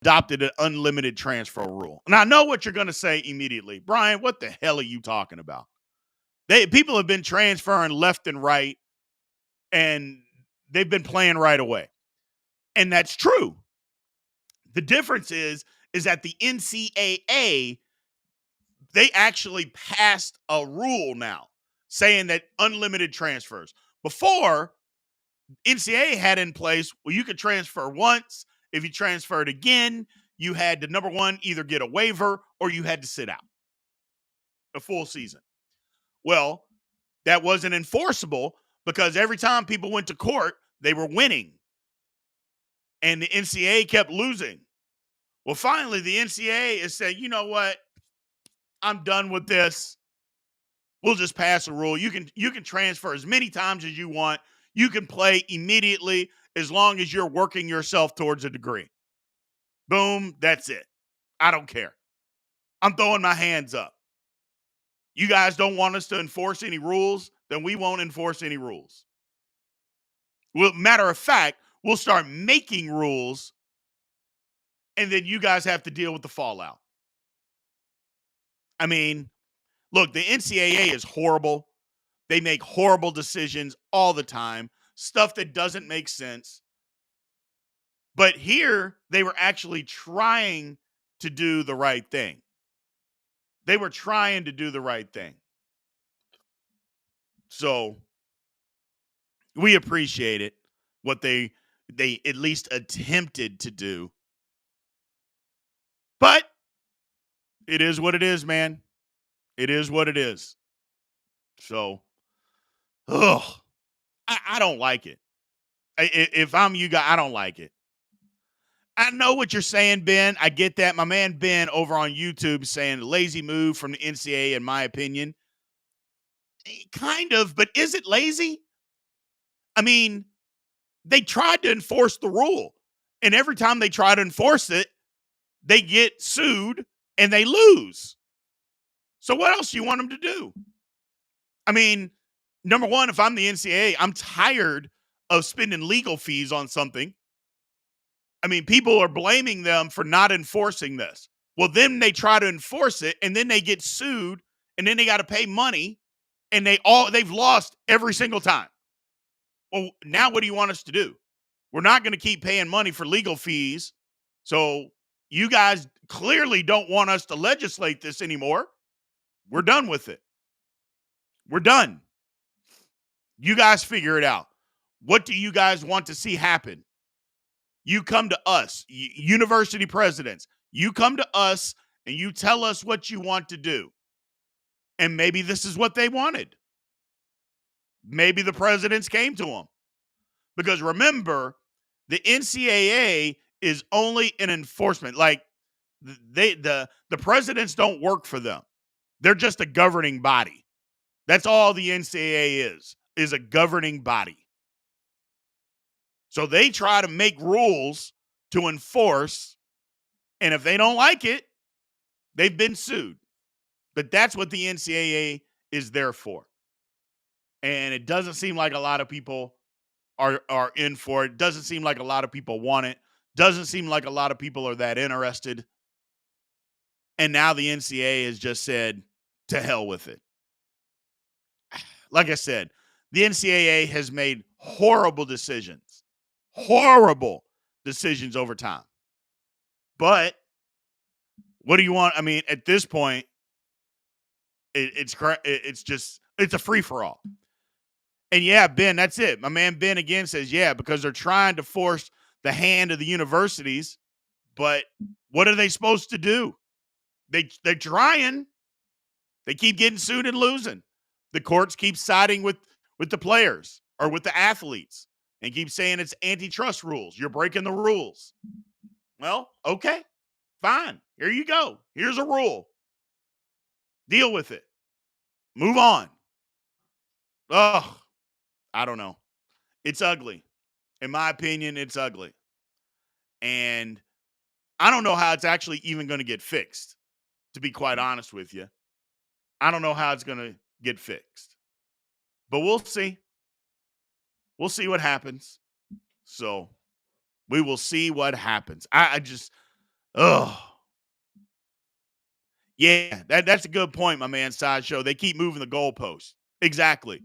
adopted an unlimited transfer rule. And I know what you're going to say immediately. Brian, what the hell are you talking about? People have been transferring left and right, and they've been playing right away. And that's true. The difference is that the NCAA, they actually passed a rule now saying that unlimited transfers. Before, NCAA had in place, well, you could transfer once. If you transferred again, you had to, number one, either get a waiver or you had to sit out a full season. Well, that wasn't enforceable because every time people went to court, they were winning. And the NCAA kept losing. Well, finally, the NCAA is saying, you know what? I'm done with this. We'll just pass a rule. You can transfer as many times as you want. You can play immediately as long as you're working yourself towards a degree. Boom, that's it. I don't care. I'm throwing my hands up. You guys don't want us to enforce any rules, then we won't enforce any rules. Well, matter of fact, we'll start making rules, and then you guys have to deal with the fallout. I mean, look, the NCAA is horrible. They make horrible decisions all the time, stuff that doesn't make sense. But here, they were actually trying to do the right thing. They were trying to do the right thing. So we appreciate it, what they at least attempted to do. But it is what it is, man. It is what it is. So, I don't like it. If I'm you guys, I don't like it. I know what you're saying, Ben. I get that. My man Ben over on YouTube saying lazy move from the NCAA, in my opinion. Kind of, but is it lazy? I mean, they tried to enforce the rule, and every time they try to enforce it, they get sued and they lose. So what else do you want them to do? I mean, number one, if I'm the NCAA, I'm tired of spending legal fees on something. I mean, people are blaming them for not enforcing this. Well, then they try to enforce it, and then they get sued, and then they got to pay money, and they've lost every single time. Well, now what do you want us to do? We're not going to keep paying money for legal fees. So you guys clearly don't want us to legislate this anymore. We're done with it. We're done. You guys figure it out. What do you guys want to see happen? You come to us, university presidents. You come to us and you tell us what you want to do. And maybe this is what they wanted. Maybe the presidents came to them. Because remember, the NCAA is only an enforcement. Like the presidents don't work for them. They're just a governing body. That's all the NCAA is a governing body. So they try to make rules to enforce, and if they don't like it, they've been sued. But that's what the NCAA is there for. And it doesn't seem like a lot of people are in for it. Doesn't seem like a lot of people want it. Doesn't seem like a lot of people are that interested. And now the NCAA has just said, to hell with it. Like I said, the NCAA has made horrible decisions over time. But what do you want? I mean, at this point, it's a free-for-all. And yeah, Ben, that's it. My man Ben again says, yeah, because they're trying to force the hand of the universities. But what are they supposed to do? They're trying. They keep getting sued and losing. The courts keep siding with the players or with the athletes and keep saying it's antitrust rules. You're breaking the rules. Well, okay, fine. Here you go. Here's a rule. Deal with it. Move on. Ugh. I don't know. It's ugly. In my opinion, it's ugly. And I don't know how it's actually even going to get fixed, to be quite honest with you. I don't know how it's going to get fixed. But we'll see. We'll see what happens. So we will see what happens. I just, Ugh. Yeah, that's a good point, my man. Sideshow. They keep moving the goalposts. Exactly.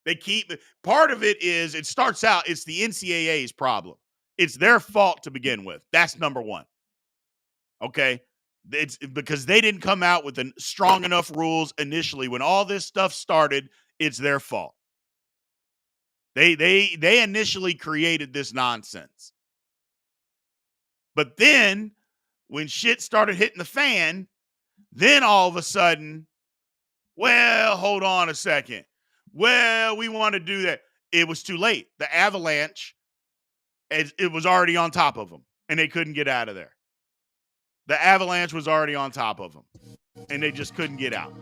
They keep part of it is it starts out, it's the NCAA's problem. It's their fault to begin with. That's number one. Okay. It's because they didn't come out with strong enough rules initially. When all this stuff started, it's their fault. They initially created this nonsense. But then when shit started hitting the fan, then all of a sudden, well, hold on a second. Well, we want to do that. It was too late. The Avalanche, it was already on top of them, and they couldn't get out of there. The Avalanche was already on top of them, and they just couldn't get out.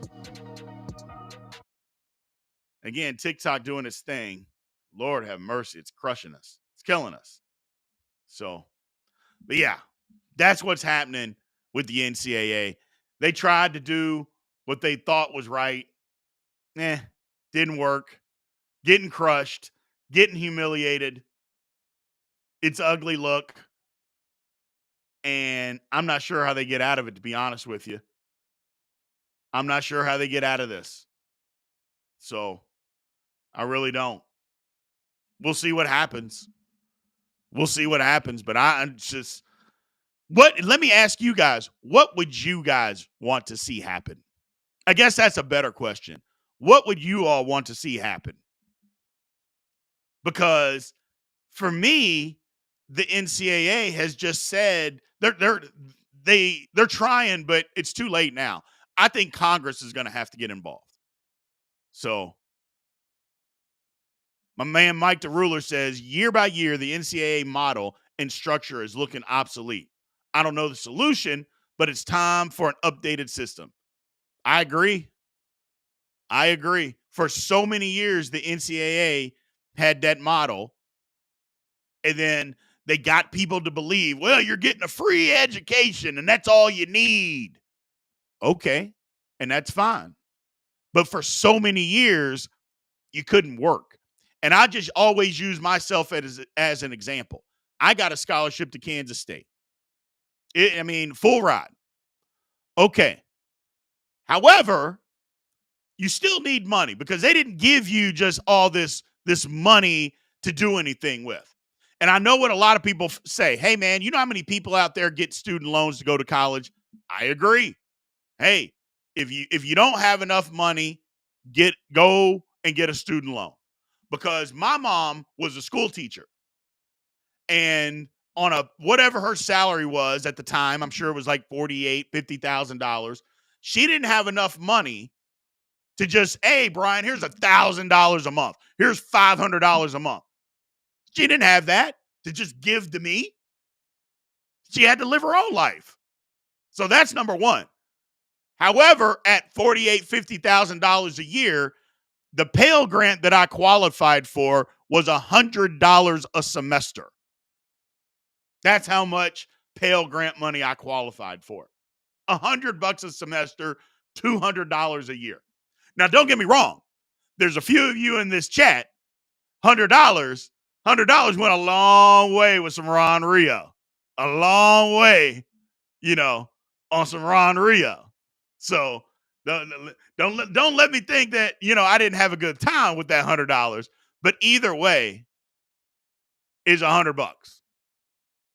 Again, TikTok doing its thing. Lord have mercy. It's crushing us. It's killing us. So, but yeah, that's what's happening with the NCAA. They tried to do what they thought was right. Didn't work. Getting crushed, getting humiliated. It's ugly look. And I'm not sure how they get out of it, to be honest with you. I'm not sure how they get out of this. So I really don't. We'll see what happens. We'll see what happens. But I'm just let me ask you guys, what would you guys want to see happen? I guess that's a better question. What would you all want to see happen? Because for me, the NCAA has just said they're trying, but it's too late now. I think Congress is going to have to get involved. So my man Mike the Ruler says, year by year, the NCAA model and structure is looking obsolete. I don't know the solution, but it's time for an updated system. I agree. For so many years, the NCAA had that model, and then they got people to believe, well, you're getting a free education, and that's all you need. Okay, and that's fine. But for so many years, you couldn't work. And I just always use myself as an example. I got a scholarship to Kansas State. Full ride. Okay. However, you still need money because they didn't give you just all this money to do anything with. And I know what a lot of people say. Hey, man, you know how many people out there get student loans to go to college? I agree. Hey, if you don't have enough money, go and get a student loan. Because my mom was a school teacher, and on a whatever her salary was at the time, I'm sure it was like $50,000. She didn't have enough money to just, hey, Brian, here's $1,000 a month. Here's $500 a month. She didn't have that to just give to me. She had to live her own life. So that's number one. However, at $48,000, $50,000 a year, the Pell Grant that I qualified for was $100 a semester. That's how much Pell Grant money I qualified for. $100 a semester, $200 a year. Now, don't get me wrong. There's a few of you in this chat. $100 went a long way with some Ron Rio. A long way, on some Ron Rio. So don't let me think that, I didn't have a good time with that $100. But either way, is $100.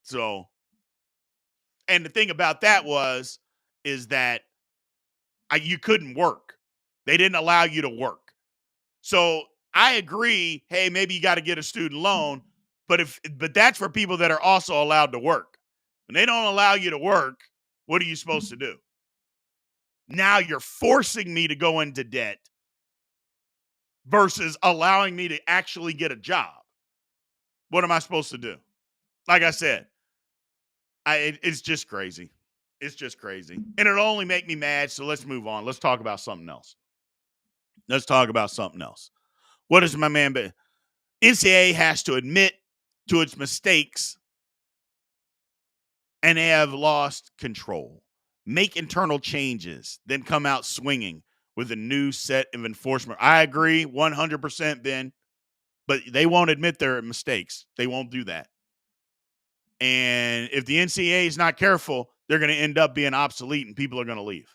So, and the thing about that is that you couldn't work. They didn't allow you to work. So I agree. Hey, maybe you got to get a student loan, but that's for people that are also allowed to work. When they don't allow you to work, what are you supposed to do? Now you're forcing me to go into debt versus allowing me to actually get a job. What am I supposed to do? Like I said, it's just crazy. It's just crazy. And it'll only make me mad. So let's move on. Let's talk about something else. What is my man? NCAA has to admit to its mistakes, and they have lost control. Make internal changes, then come out swinging with a new set of enforcement. I agree 100%, Ben, but they won't admit their mistakes. They won't do that. And if the NCAA is not careful, they're going to end up being obsolete and people are going to leave.